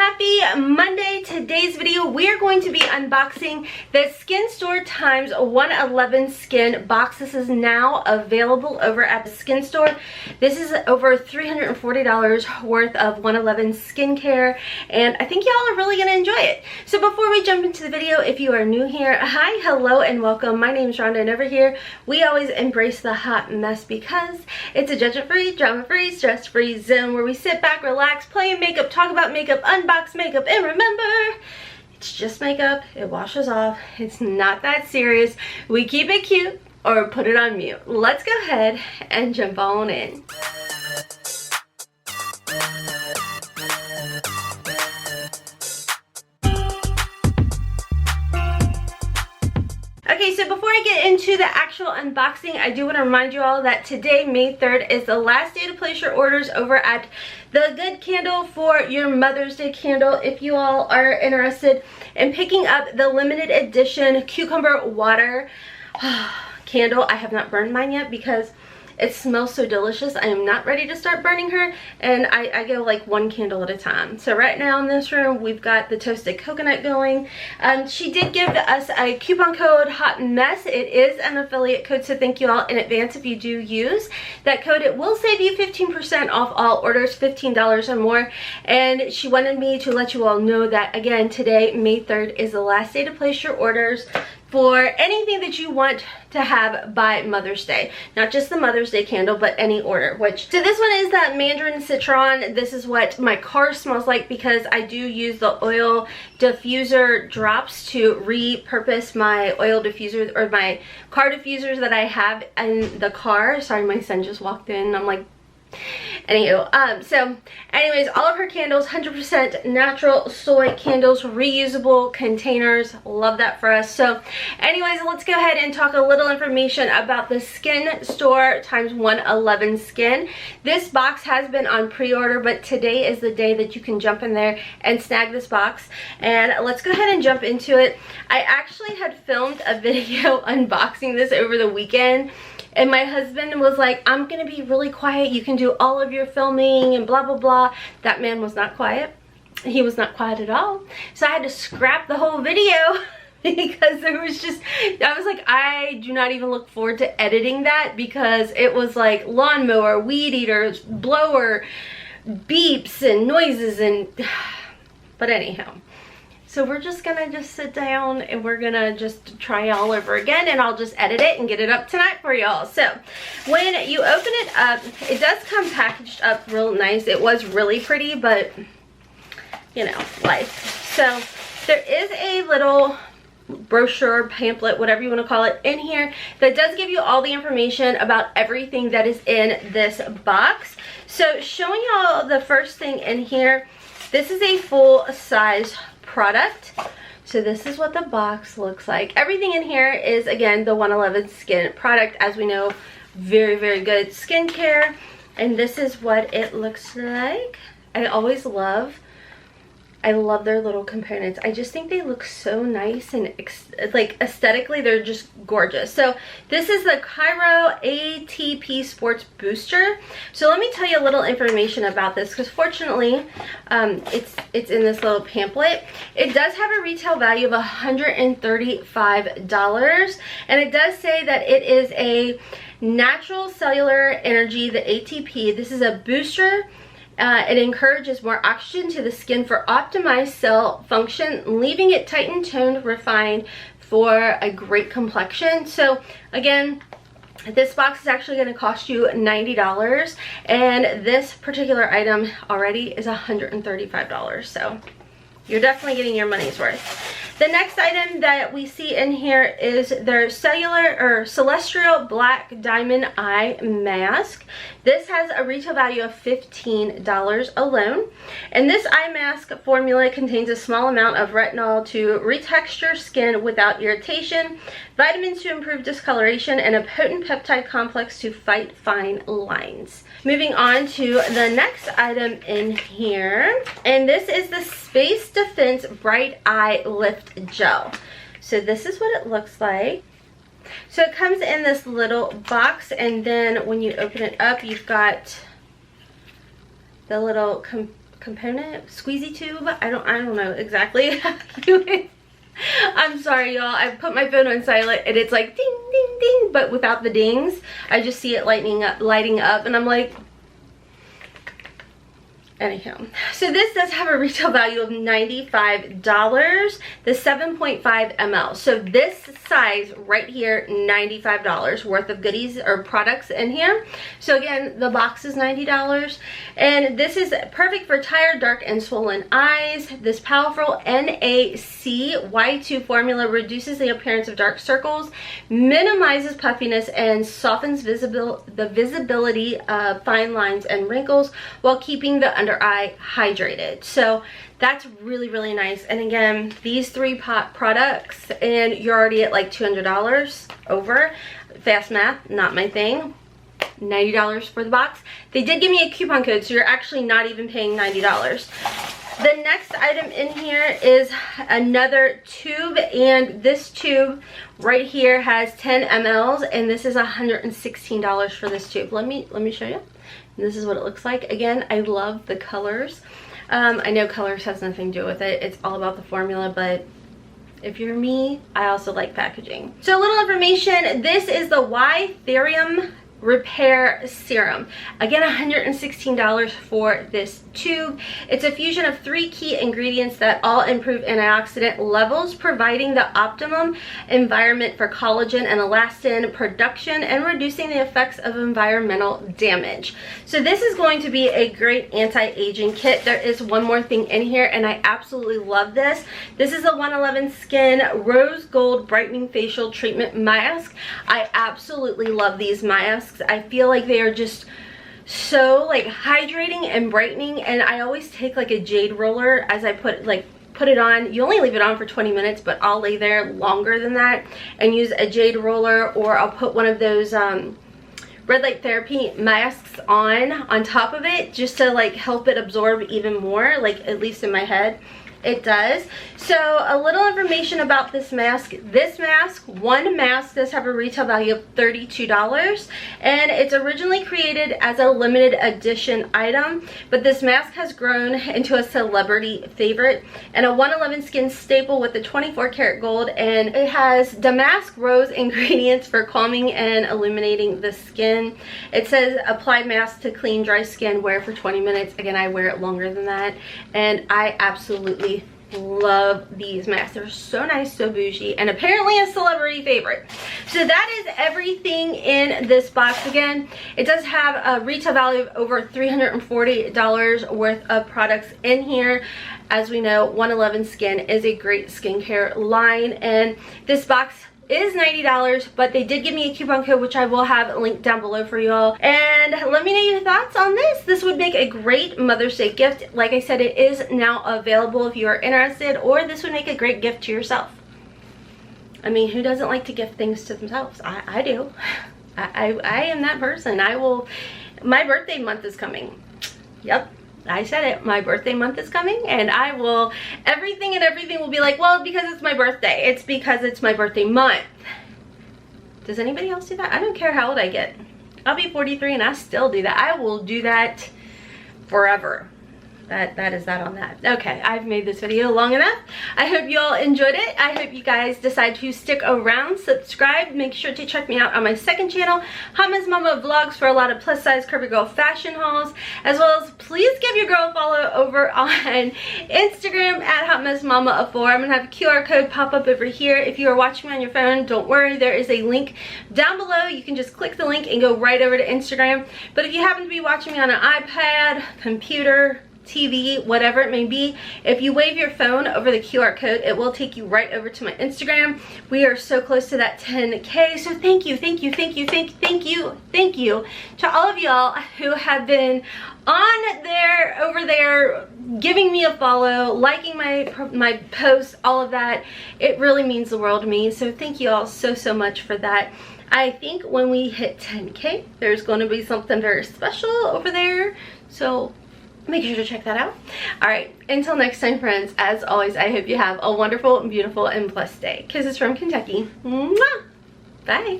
Happy Monday. Today's video we are going to be unboxing the Skinstore times 111 skin box. This is now available over at the Skinstore. This is over $340 worth of 111 skincare, and I think y'all are really gonna enjoy it. So before we jump into the video, if you are new here, hi, hello, and welcome. My name is Rhonda, and over here we always embrace the hot mess because it's a judgment-free, drama-free, stress-free zone where we sit back, relax, play makeup, talk about makeup, unbox makeup, and remember, it's just makeup. It washes off. It's not that serious. We keep it cute or put it on mute. Let's go ahead and jump on in. Okay, so before I get into the actual unboxing, I do want to remind you all that today, May 3rd, is the last day to place your orders over at The Good Candle for your Mother's Day candle. If you all are interested in picking up the limited edition cucumber water candle, I have not burned mine yet because it smells so delicious. I am not ready to start burning her, and I go like one candle at a time. So right now in this room, we've got the toasted coconut going. She did give us a coupon code HOTMESS. It is an affiliate code, so thank you all in advance if you do use that code. It will save you 15% off all orders, $15 or more. And she wanted me to let you all know that, again, today, May 3rd, is the last day to place your orders for anything that you want to have by Mother's Day. Not just the Mother's Day candle, but any order. So this one is that Mandarin Citron. This is what my car smells like because I do use the oil diffuser drops to repurpose my oil diffuser, or my car diffusers that I have in the car. Sorry, my son just walked in. I'm like, anywho, so anyways, all of her candles 100% natural soy candles, reusable containers. Love that for us. So anyways, let's go ahead and talk a little information about the Skinstore times 111 skin. This box has been on pre-order, but today is the day that you can jump in there and snag this box, and let's go ahead and jump into it. I actually had filmed a video unboxing this over the weekend, and my husband was like, I'm gonna be really quiet, you can do all of your filming and blah blah blah. That man was not quiet. He was not quiet at all. So I had to scrap the whole video because there was just, I was like, I do not even look forward to editing that because it was like lawnmower, weed eaters, blower, beeps and noises and but anyhow. So we're just gonna sit down and we're gonna just try all over again, and I'll just edit it and get it up tonight for y'all. So when you open it up, it does come packaged up real nice. It was really pretty, but you know, life. So there is a little brochure, pamphlet, whatever you want to call it, in here that does give you all the information about everything that is in this box. So showing y'all the first thing in here, this is a full size product. So this is what the box looks like. Everything in here is, again, the 111 skin product. As we know, very, very good skincare. And this is what it looks like. I love their little components. I just think they look so nice, and like aesthetically they're just gorgeous. So this is the Cryo ATP Sports Booster. So let me tell you a little information about this, because fortunately it's in this little pamphlet. It does have a retail value of $135, and it does say that it is a natural cellular energy, the ATP. This is a booster. It encourages more oxygen to the skin for optimized cell function, leaving it tight and toned, refined for a great complexion. So again, this box is actually going to cost you $90, and this particular item already is $135. So you're definitely getting your money's worth. The next item that we see in here is their Celestial Black Diamond Eye Mask. This has a retail value of $15 alone. And this eye mask formula contains a small amount of retinol to retexture skin without irritation, vitamins to improve discoloration, and a potent peptide complex to fight fine lines. Moving on to the next item in here, and this is the Space Defense Bright Eye Lift Gel. So this is what it looks like. So it comes in this little box, and then when you open it up, you've got the little component, squeezy tube. I don't know exactly. I'm sorry, y'all. I put my phone on silent and it's like ding ding ding, but without the dings. I just see it lighting up, and I'm like, anyhow. So this does have a retail value of $95, the 7.5 ml. So this size right here, $95 worth of goodies or products in here. So again, the box is $90, and this is perfect for tired, dark, and swollen eyes. This powerful NACY2 formula reduces the appearance of dark circles, minimizes puffiness, and softens the visibility of fine lines and wrinkles while keeping the under eye hydrated. So that's really, really nice. And again, these 3 products and you're already at like $200 over. Fast math, not my thing. $90 for the box. They did give me a coupon code, so you're actually not even paying $90. The next item in here is another tube, and this tube right here has 10 mLs, and this is $116 for this tube. Let me show you. This is what it looks like. Again, I love the colors. I know colors has nothing to do with it. It's all about the formula, but if you're me, I also like packaging. So a little information. This is the Theorem Repair Serum. Again, $116 for this tube. It's a fusion of 3 key ingredients that all improve antioxidant levels, providing the optimum environment for collagen and elastin production and reducing the effects of environmental damage. So this is going to be a great anti-aging kit. There is one more thing in here, and I absolutely love this. This is a 111 Skin Rose Gold Brightening Facial Treatment Mask. I absolutely love these masks. I feel like they are just so like hydrating and brightening, and I always take like a jade roller as I put it on. You only leave it on for 20 minutes, but I'll lay there longer than that and use a jade roller, or I'll put one of those red light therapy masks on top of it, just to like help it absorb even more, like at least in my head it does. So a little information about this mask. This mask, one mask, does have a retail value of $32, and it's originally created as a limited edition item, but this mask has grown into a celebrity favorite and a 111 Skin staple with the 24 karat gold, and it has damask rose ingredients for calming and illuminating the skin. It says apply mask to clean dry skin, wear for 20 minutes. Again, I wear it longer than that, and I absolutely love these masks. They're so nice, so bougie, and apparently a celebrity favorite. So that is everything in this box. Again, it does have a retail value of over $340 worth of products in here. As we know, 111 Skin is a great skincare line, and this box is $90, but they did give me a coupon code, which I will have linked down below for y'all. And let me know your thoughts on this. This would make a great Mother's Day gift. Like I said, it is now available if you are interested, or this would make a great gift to yourself. I mean, who doesn't like to gift things to themselves? I do. I am that person. I will. My birthday month is coming. Yep. I said it, my birthday month is coming, and I will, everything will be like, well, because it's my birthday. It's because it's my birthday month. Does anybody else do that? I don't care how old I get. I'll be 43 and I still do that. I will do that forever. That is that on that. Okay, I've made this video long enough. I hope you all enjoyed it. I hope you guys decide to stick around, subscribe. Make sure to check me out on my second channel, Hotmess Mama Vlogs, for a lot of plus size curvy girl fashion hauls, as well as please give your girl a follow over on Instagram at hotmessmomma4. I'm gonna have a QR code pop up over here. If you are watching me on your phone, don't worry, there is a link down below. You can just click the link and go right over to Instagram. But if you happen to be watching me on an iPad, computer, TV, whatever it may be, if you wave your phone over the QR code, it will take you right over to my Instagram. We are so close to that 10K, so thank you to all of y'all who have been on there, over there, giving me a follow, liking my posts, all of that. It really means the world to me, so thank you all so much for that. I think when we hit 10K, there's going to be something very special over there, so make sure to check that out. All right, until next time, friends, as always, I hope you have a wonderful, beautiful, and blessed day. Kisses from Kentucky. Mwah! Bye.